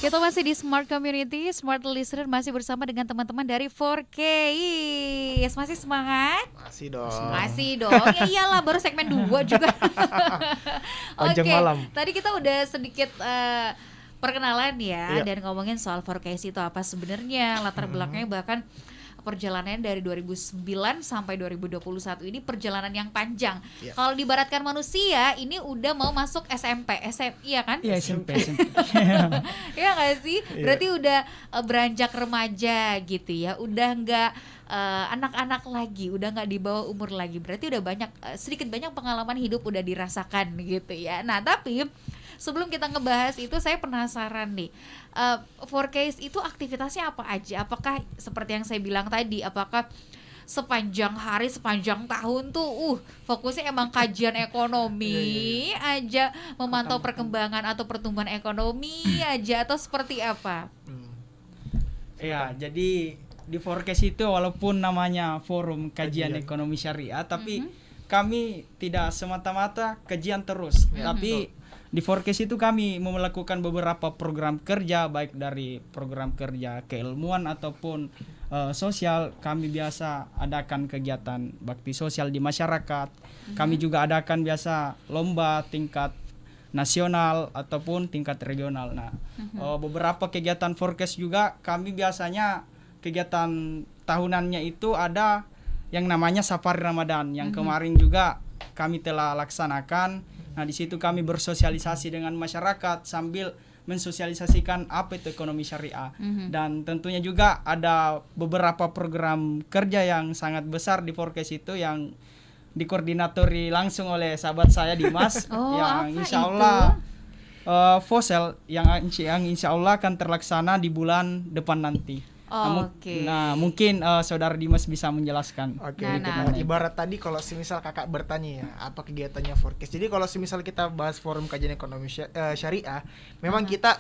Kita masih di Smart Community, Smart Listener masih bersama dengan teman-teman dari 4K. Masih semangat? Masih dong. Masih dong. Ya iyalah, baru segmen 2 juga. Panjang Oke, malam. tadi kita udah sedikit perkenalan ya, Iya. dan ngomongin soal 4K itu apa sebenarnya, latar belakangnya, bahkan perjalanan dari 2009 sampai 2021 ini perjalanan yang panjang. Iya. Kalau diibaratkan manusia, ini udah mau masuk SMP, iya kan? Iya SMP. Iya nggak sih? Iya. Berarti udah beranjak remaja gitu ya, udah nggak anak-anak lagi, udah nggak di bawah umur lagi. Berarti udah banyak sedikit banyak pengalaman hidup udah dirasakan gitu ya. Nah tapi sebelum kita ngebahas itu, saya penasaran nih, 4Case itu aktivitasnya apa aja? Apakah seperti yang saya bilang tadi, apakah sepanjang hari, sepanjang tahun tuh fokusnya emang kajian ekonomi aja, memantau perkembangan atau pertumbuhan ekonomi aja, atau seperti apa? Iya, jadi di Forecast itu walaupun namanya Forum Kajian Kajian. Ekonomi Syariah, tapi kami tidak semata-mata kajian terus, tapi di Forecast itu kami melakukan beberapa program kerja, baik dari program kerja keilmuan ataupun sosial. Kami biasa adakan kegiatan bakti sosial di masyarakat. Kami juga adakan biasa lomba tingkat nasional ataupun tingkat regional. Nah, beberapa kegiatan Forecast juga kami biasanya kegiatan tahunannya itu ada yang namanya Safari Ramadan yang kemarin juga kami telah laksanakan. Nah, di situ kami bersosialisasi dengan masyarakat sambil mensosialisasikan apa itu ekonomi syariah. Dan tentunya juga ada beberapa program kerja yang sangat besar di Forecast itu yang dikoordinatori langsung oleh sahabat saya Dimas yang apa insya itu? Allah Fosel yang insya Allah akan terlaksana di bulan depan nanti. Oke. Nah, mungkin saudara Dimas bisa menjelaskan. Oke, Nah. ibarat tadi kalau semisal kakak bertanya ya, apa kegiatannya Forecast. Jadi kalau semisal kita bahas forum kajian ekonomi syariah, memang kita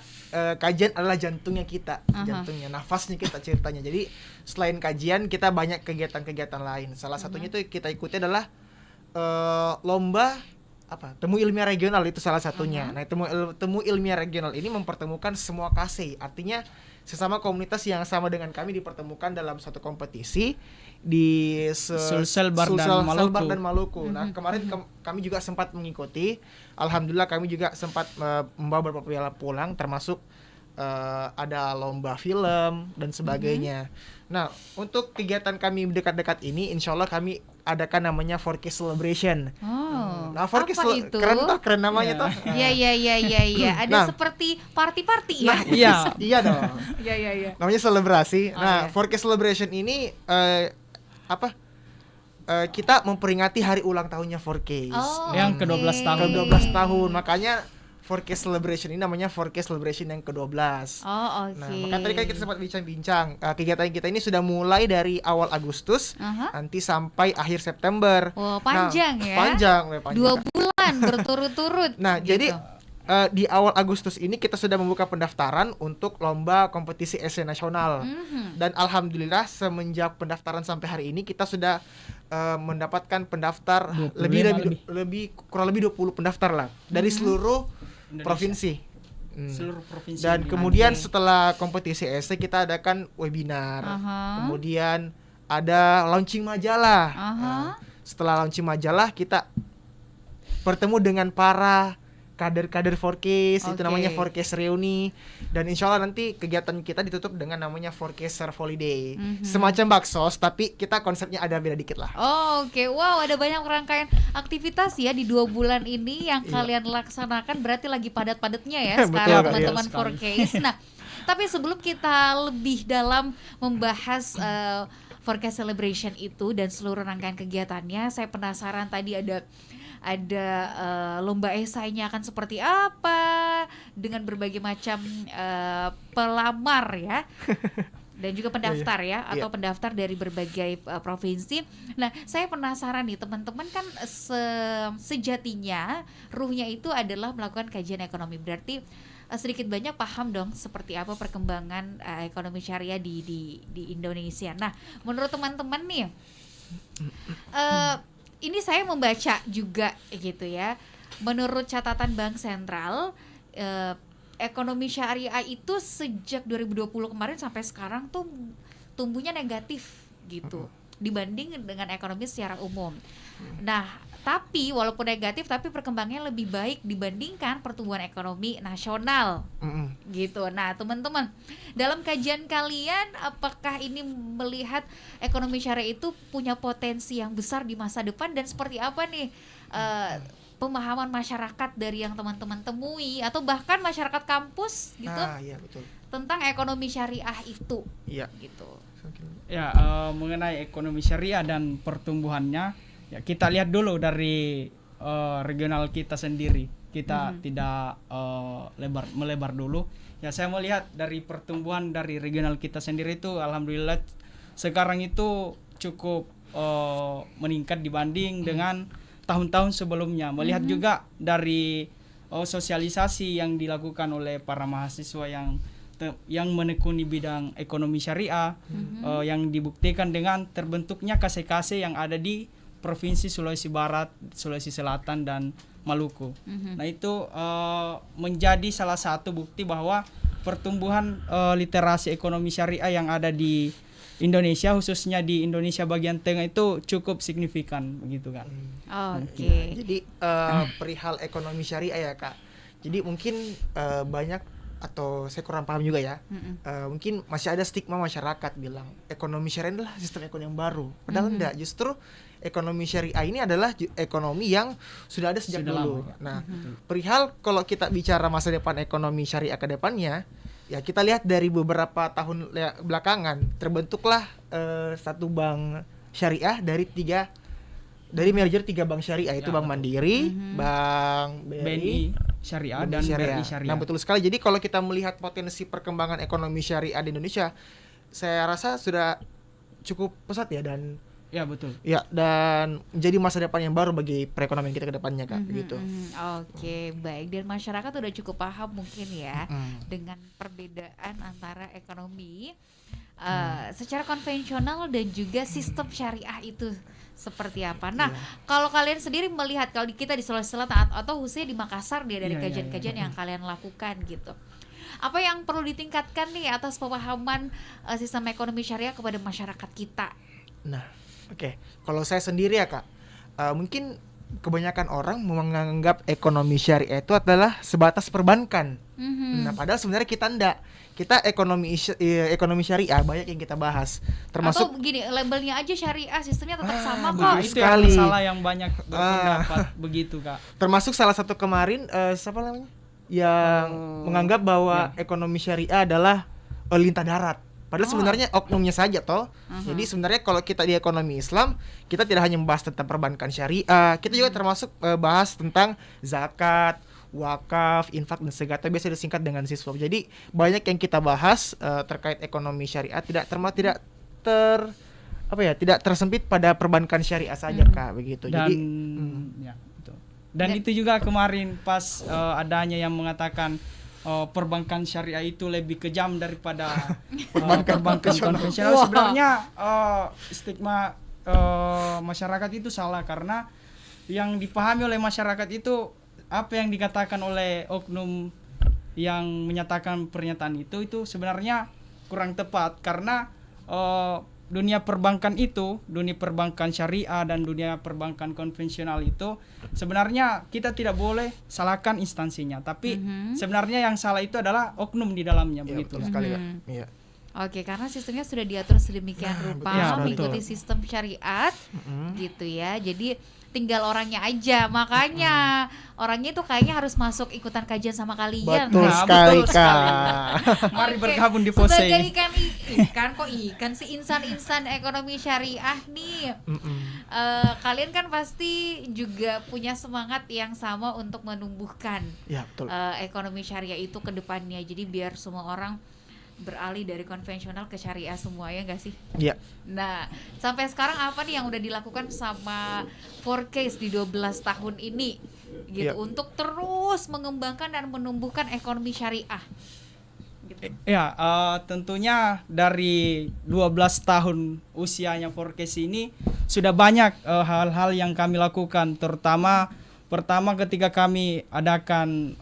kajian adalah jantungnya kita, jantungnya, nafasnya kita ceritanya. Jadi selain kajian, kita banyak kegiatan-kegiatan lain. Salah satunya itu kita ikuti adalah lomba temu ilmiah regional, itu salah satunya. Nah, temu ilmiah regional ini mempertemukan semua KC, artinya sesama komunitas yang sama dengan kami dipertemukan dalam satu kompetisi di Sulsel Bar dan Maluku. Nah, kemarin kami juga sempat mengikuti. Alhamdulillah kami juga sempat membawa beberapa piala pulang, termasuk ada lomba film dan sebagainya. Nah, untuk kegiatan kami dekat-dekat ini, insya Allah kami adakan namanya 4K Celebration. Nah, 4K apa itu? keren namanya tuh. Iya. Ada Nah. seperti party-party ya? Nah, Iya. iya dong. Iya. Namanya selebrasi. Nah, iya. 4K Celebration ini kita memperingati hari ulang tahunnya 4K. Yang ke-12 tahun. Ke-12 tahun. Makanya 4K Celebration ini namanya 4K Celebration yang ke-12. Oh, oke. Nah, maka tadi kan kita sempat bincang-bincang. Kegiatan kita ini sudah mulai dari awal Agustus nanti sampai akhir September. Wah, panjang ya? Panjang. 2 bulan berturut-turut. Nah, gitu. jadi di awal Agustus ini kita sudah membuka pendaftaran untuk lomba kompetisi essay nasional. Dan alhamdulillah semenjak pendaftaran sampai hari ini kita sudah mendapatkan pendaftar kurang lebih 20 pendaftar lah dari seluruh Indonesia. provinsi. Seluruh provinsi. Dan kemudian setelah kompetisi essay kita adakan webinar. Kemudian ada launching majalah. Setelah launching majalah kita bertemu dengan para kader-kader 4Case, itu namanya 4Case Reuni. Dan insya Allah nanti kegiatan kita ditutup dengan namanya 4Case Surf Holiday. Semacam baksos, tapi kita konsepnya ada beda dikit lah. Oh, oke. Wow, ada banyak rangkaian aktivitas ya di 2 bulan ini yang kalian laksanakan. Berarti lagi padat-padatnya ya Betul, sekarang Kak. teman-teman Iya, 4Case. Nah, tapi sebelum kita lebih dalam membahas 4Case Celebration itu dan seluruh rangkaian kegiatannya, saya penasaran tadi ada lomba esainya akan seperti apa dengan berbagai macam pelamar ya dan juga pendaftar ya atau pendaftar dari berbagai provinsi. Nah, saya penasaran nih, teman-teman kan sejatinya ruhnya itu adalah melakukan kajian ekonomi. Berarti sedikit banyak paham dong seperti apa perkembangan ekonomi syariah di Indonesia. Nah, menurut teman-teman nih, ini saya membaca juga gitu ya. Menurut catatan Bank Sentral, ekonomi syariah itu sejak 2020 kemarin sampai sekarang tuh tumbuhnya negatif gitu dibanding dengan ekonomi secara umum. Nah, tapi walaupun negatif tapi perkembangannya lebih baik dibandingkan pertumbuhan ekonomi nasional. Gitu. Nah, teman-teman, dalam kajian kalian apakah ini melihat ekonomi syariah itu punya potensi yang besar di masa depan, dan seperti apa nih pemahaman masyarakat dari yang teman-teman temui atau bahkan masyarakat kampus gitu Iya, betul. tentang ekonomi syariah itu? Iya. Gitu. Ya, mengenai ekonomi syariah dan pertumbuhannya, ya kita lihat dulu dari regional kita sendiri. Kita tidak melebar dulu. Ya, saya melihat dari pertumbuhan dari regional kita sendiri itu alhamdulillah sekarang itu cukup meningkat dibanding dengan tahun-tahun sebelumnya. Melihat juga dari sosialisasi yang dilakukan oleh para mahasiswa yang menekuni bidang ekonomi syariah, yang dibuktikan dengan terbentuknya KC-KC yang ada di Provinsi Sulawesi Barat, Sulawesi Selatan, dan Maluku. Nah, itu menjadi salah satu bukti bahwa pertumbuhan literasi ekonomi syariah yang ada di Indonesia, khususnya di Indonesia bagian tengah, itu cukup signifikan begitu kan. Oke. Jadi perihal ekonomi syariah ya Kak. Jadi mungkin banyak, atau saya kurang paham juga ya, mungkin masih ada stigma masyarakat bilang ekonomi syariah adalah sistem ekonomi yang baru. Padahal enggak, justru ekonomi syariah ini adalah ekonomi yang sudah ada sejak dulu. Nah, perihal kalau kita bicara masa depan ekonomi syariah ke depannya, ya kita lihat dari beberapa tahun belakangan terbentuklah satu bank syariah dari merger 3 bank syariah, itu Bank Mandiri, Bank BNI Syariah dan BRI Syariah. Nah, betul sekali. Jadi kalau kita melihat potensi perkembangan ekonomi syariah di Indonesia, saya rasa sudah cukup pesat ya, dan ya betul. Ya, dan menjadi masa depan yang baru bagi perekonomian kita ke depannya Kak, begitu. Oke, baik. Dan masyarakat udah cukup paham mungkin ya dengan perbedaan antara ekonomi secara konvensional dan juga sistem syariah itu seperti apa. Nah, kalau kalian sendiri melihat, kalau kita di Sulawesi Selatan atau khususnya di Makassar dia dari kajian-kajian yang kalian lakukan gitu, apa yang perlu ditingkatkan nih atas pemahaman sistem ekonomi syariah kepada masyarakat kita? Nah, oke. Kalau saya sendiri ya Kak, mungkin kebanyakan orang menganggap ekonomi syariah itu adalah sebatas perbankan. Nah, padahal sebenarnya kita enggak. Kita ekonomi syariah banyak yang kita bahas. Termasuk atau begini, labelnya aja syariah, sistemnya tetap sama kok. Nah, itu yang salah, yang banyak berpendapat begitu Kak. Termasuk salah satu kemarin siapa namanya? Yang menganggap bahwa ekonomi syariah adalah lintah darat. Padahal sebenarnya oknumnya saja toh. Jadi sebenarnya kalau kita di ekonomi Islam, kita tidak hanya membahas tentang perbankan syariah, kita juga termasuk bahas tentang zakat, wakaf, infak, dan zakat, biasa disingkat dengan siswa. Jadi banyak yang kita bahas terkait ekonomi syariah, tidak tersempit pada perbankan syariah saja Kak, begitu. Dan, jadi ya, betul. Dan itu juga kemarin pas adanya yang mengatakan perbankan syariah itu lebih kejam daripada perbankan konvensional. Sebenarnya stigma masyarakat itu salah, karena yang dipahami oleh masyarakat itu apa yang dikatakan oleh oknum yang menyatakan pernyataan itu sebenarnya kurang tepat, karena dunia perbankan syariah dan dunia perbankan konvensional itu sebenarnya kita tidak boleh salahkan instansinya, tapi sebenarnya yang salah itu adalah oknum di dalamnya, begitu. Betul sekali Kak. Iya. Oke, karena sistemnya sudah diatur sedemikian rupa, mengikuti sistem syariat gitu ya. Jadi tinggal orangnya aja, makanya orangnya itu kayaknya harus masuk ikutan kajian sama kalian. Betul sekali Kak. Mari bergabung di Pose. Sebagai ikan si insan ekonomi syariah nih, kalian kan pasti juga punya semangat yang sama untuk menumbuhkan ekonomi syariah itu ke depannya. Jadi biar semua orang beralih dari konvensional ke syariah semua, ya nggak sih? Iya. Nah, sampai sekarang apa nih yang udah dilakukan sama 4Case di 12 tahun ini gitu untuk terus mengembangkan dan menumbuhkan ekonomi syariah? Gitu. Ya, tentunya dari 12 tahun usianya 4Case ini sudah banyak hal-hal yang kami lakukan, terutama pertama ketika kami adakan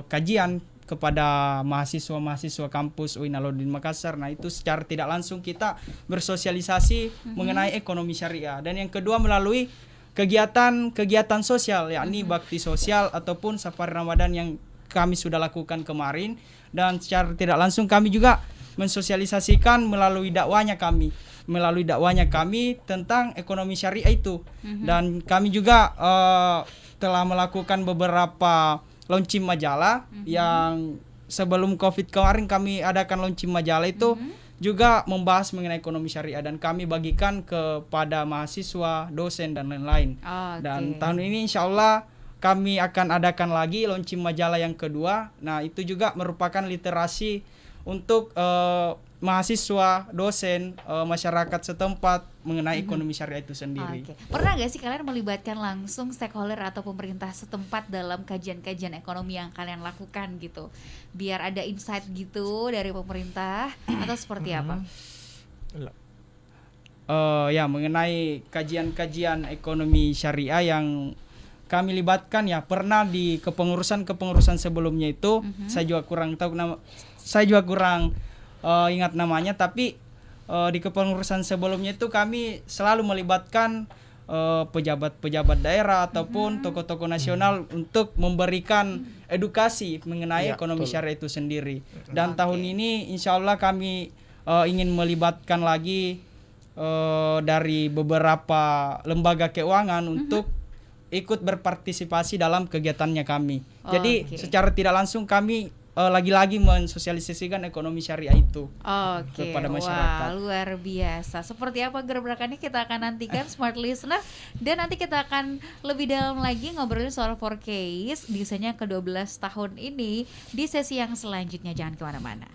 kajian kepada mahasiswa kampus UIN Alauddin Makassar. Nah, itu secara tidak langsung kita bersosialisasi mengenai ekonomi syariah. Dan yang kedua melalui kegiatan sosial, yakni bakti sosial ataupun safari Ramadan yang kami sudah lakukan kemarin. Dan secara tidak langsung kami juga mensosialisasikan melalui dakwahnya kami tentang ekonomi syariah itu. Dan kami juga telah melakukan beberapa launching majalah yang sebelum Covid kemarin kami adakan launching majalah itu juga membahas mengenai ekonomi syariah dan kami bagikan kepada mahasiswa, dosen dan lain-lain. Dan tahun ini insya Allah kami akan adakan lagi launching majalah yang kedua. Nah, itu juga merupakan literasi untuk mahasiswa, dosen, masyarakat setempat mengenai ekonomi syariah itu sendiri. Pernah nggak sih kalian melibatkan langsung stakeholder atau pemerintah setempat dalam kajian-kajian ekonomi yang kalian lakukan gitu, biar ada insight gitu dari pemerintah atau seperti apa? Ya, mengenai kajian-kajian ekonomi syariah yang kami libatkan ya pernah di kepengurusan sebelumnya itu. Saya juga kurang ingat namanya, tapi di kepengurusan sebelumnya itu kami selalu melibatkan pejabat-pejabat daerah ataupun tokoh-tokoh nasional untuk memberikan edukasi mengenai ekonomi syariah itu sendiri. Dan tahun ini insya Allah kami ingin melibatkan lagi dari beberapa lembaga keuangan untuk ikut berpartisipasi dalam kegiatannya kami. Jadi secara tidak langsung kami lagi-lagi mensosialisasikan ekonomi syariah itu kepada masyarakat. Wah, luar biasa. Seperti apa gebrakannya kita akan nantikan Smart Listener, dan nanti kita akan lebih dalam lagi ngobrolin soal 4Case di usianya ke-12 tahun ini di sesi yang selanjutnya. Jangan kemana-mana.